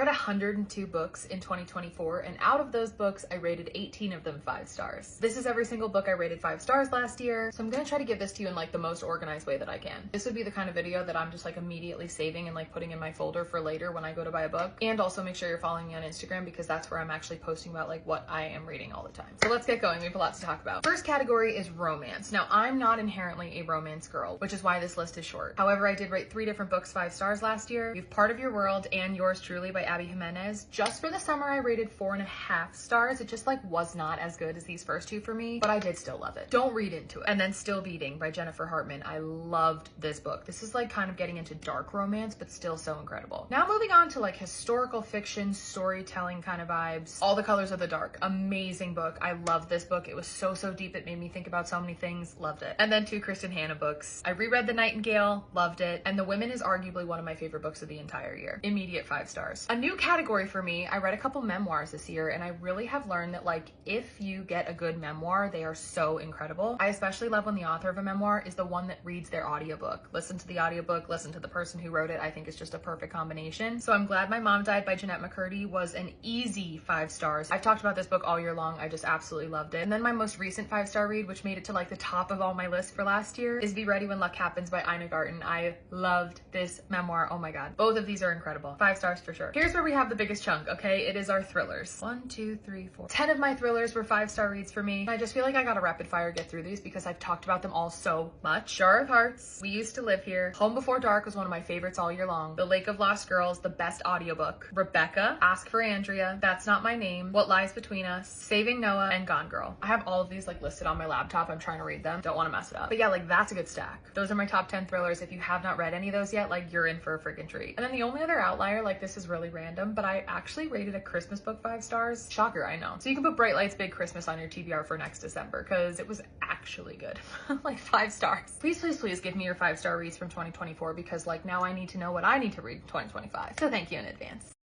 I read 102 books in 2024, and out of those books, I rated 18 of them 5 stars. This is every single book I rated 5 stars last year, so I'm gonna try to give this to you in like the most organized way that I can. This would be the kind of video that I'm just like immediately saving and like putting in my folder for later when I go to buy a book. And also make sure you're following me on Instagram because that's where I'm actually posting about like what I am reading all the time. So let's get going, we have a lot to talk about. First category is romance. Now, I'm not inherently a romance girl, which is why this list is short. However, I did rate 3 different books 5 stars last year. We have Part of Your World and Yours Truly by Abby Jimenez. Just for the summer, I rated 4.5 stars. It just like was not as good as these first 2 for me, but I did still love it. Don't read into it. And then Still Beating by Jennifer Hartman. I loved this book. This is like kind of getting into dark romance, but still so incredible. Now moving on to like historical fiction, storytelling kind of vibes. All the Colors of the Dark. Amazing book. I love this book. It was so deep. It made me think about so many things. Loved it. And then 2 Kristen Hanna books. I reread The Nightingale. Loved it. And The Women is arguably one of my favorite books of the entire year. Immediate 5 stars. A new category for me, I read a couple memoirs this year, and I really have learned that like if you get a good memoir, they are so incredible. I especially love when the author of a memoir is the one that reads their audiobook. Listen to the audiobook, listen to the person who wrote it. I think it's just a perfect combination. So I'm glad My Mom Died by Jeanette McCurdy was an easy 5 stars. I've talked about this book all year long. I just absolutely loved it. And then my most recent 5-star read, which made it to like the top of all my lists for last year, is Be Ready When Luck Happens by Ina Garten. I loved this memoir. Oh my God. Both of these are incredible. 5 stars for sure. Here's where we have the biggest chunk, okay? It is our thrillers. 1, 2, 3, 4. 10 of my thrillers were 5-star reads for me. I just feel like I gotta rapid fire get through these because I've talked about them all so much. Jar of Hearts, We Used to Live Here, Home Before Dark was one of my favorites all year long. The Lake of Lost Girls, the best audiobook. Rebecca, Ask for Andrea, That's Not My Name, What Lies Between Us, Saving Noah, and Gone Girl. I have all of these like listed on my laptop. I'm trying to read them. Don't want to mess it up. But yeah, like that's a good stack. Those are my top 10 thrillers. If you have not read any of those yet, like you're in for a freaking treat. And then the only other outlier, like this is really random, but I actually rated a Christmas book 5 stars. Shocker, I know. So you can put Bright Lights Big Christmas on your TBR for next December because it was actually good. Like 5 stars. Please give me your 5-star reads from 2024 because like now I need to know what I need to read in 2025. So thank you in advance.